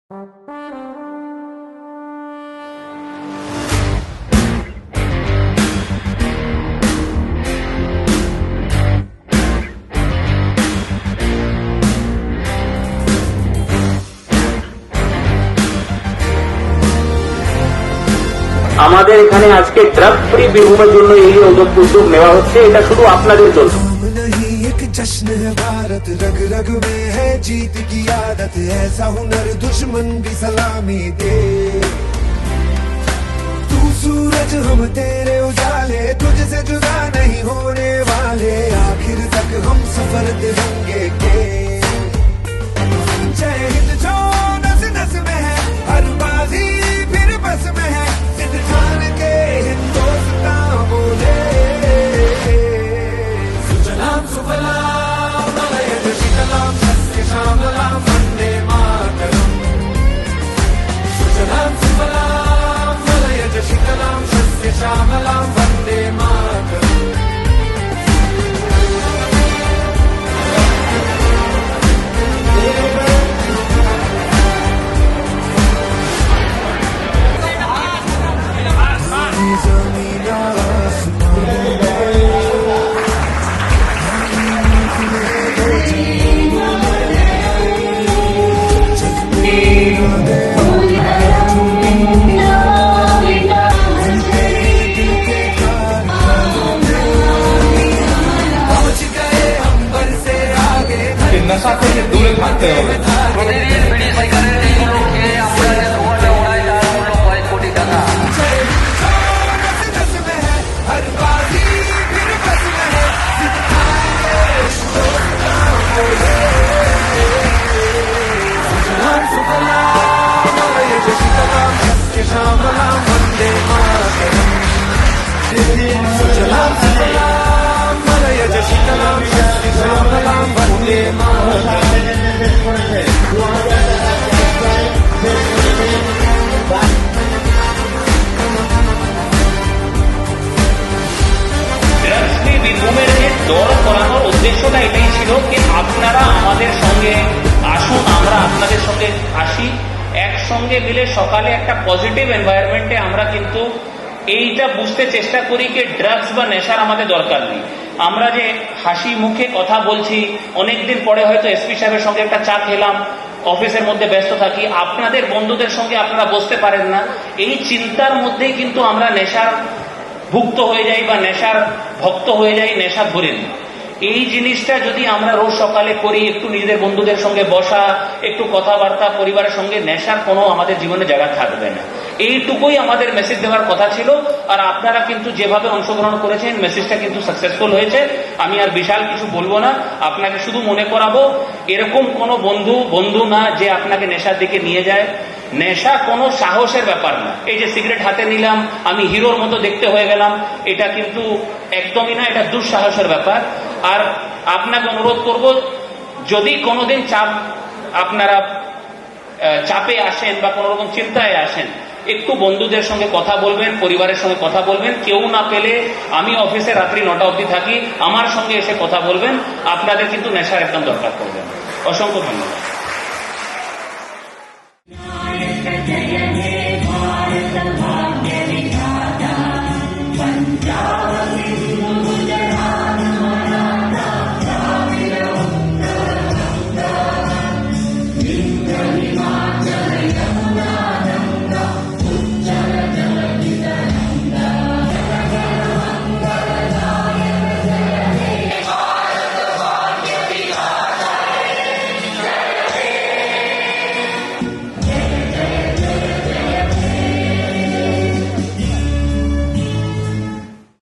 আমাদের এখানে আজকে ড্রাগ ফ্রি বীরভূমের জন্য এই উদ্যোগ নেওয়া হচ্ছে, এটা শুধু আপনাদের জন্য। जश्न है भारत, रग रग में है जीत की आदत, ऐसा हुनर दुश्मन भी सलामी दे। तू सूरज हम तेरे उजाले, तुझसे जुदा नहीं होने वाले, आखिर तक हम सफर तिरंगे के। जय हिंद जो नस नस में है, हर बाजी फिर बस में है, सिद्ध ठान के हिंदुस्तान बोले। सुजलाम सुफलाम मलयज शीतलाम सस्य श्यामलाम वंदे मातरम। सुजलाम सुफलाम मलयज शीतलाम सस्य श्यामलाम वंदे मातरम। जमीन नशा থেকে দূরে থাকতে হবে। বীরভূমের যে দৌড় করানোর উদ্দেশ্যটা এটাই ছিল যে আপনারা আমাদের সঙ্গে আসুন, আমরা আপনাদের সঙ্গে আসি, একসঙ্গে মিলে সকালে একটা পজিটিভ এনভায়রনমেন্টে আমরা কিন্তু এইটা বুঝতে চেষ্টা করি যে ড্রাগস বা নেশার আমাদের দরকার নেই। আমরা যে হাসি মুখে কথা বলছি, অনেকদিন পরে হয়তো এসপি সাহেবের সঙ্গে একটা চা খেলাম, অফিসের মধ্যে ব্যস্ত থাকি, আপনাদের বন্ধুদের সঙ্গে আপনারা বসতে পারেন না, এই চিন্তার মধ্যেই কিন্তু আমরা নেশার ভুক্ত হয়ে যাই বা নেশার ভক্ত হয়ে যাই, নেশা ধরে নিই। এই জিনিসটা যদি আমরা রোজ সকালে করি, একটু নিজেদের বন্ধুদের সঙ্গে বসা, একটু কথাবার্তা, পরিবারের সঙ্গে, নেশার কোনো আমাদের জীবনে জায়গা থাকবে না। এইটুকুই আমাদের মেসেজ দেওয়ার কথা ছিল। আর আপনারা কিন্তু যেভাবে অংশগ্রহণ করেছেন, মেসেজটা কিন্তু সাকসেসফুল হয়েছে। আমি আর বিশাল কিছু বলবো না, আপনাকে শুধু মনে করাবো এরকম কোনো বন্ধু না যে আপনাকে নেশার দিকে নিয়ে যায়। নেশা কোনো সাহসের ব্যাপার না। এই যে সিগারেট হাতে নিলাম, আমি হিরোর মতো দেখতে হয়ে গেলাম, এটা কিন্তু একদমই না, এটা দুঃসাহসের ব্যাপার। আর আপনাকে অনুরোধ করব, যদি কোনোদিন আপনারা চাপে আসেন বা কোনো রকম চিন্তায় আসেন, একটু বন্ধুদের সঙ্গে কথা বলবেন, পরিবারের সঙ্গে কথা বলবেন। কেউ না পেলে আমি অফিসে রাত্রি 9টা অবধি থাকি, আমার সঙ্গে এসে কথা বলবেন। আপনাদের কিন্তু নেশার একদম দরকার পড়বে। অসংখ্য ধন্যবাদ।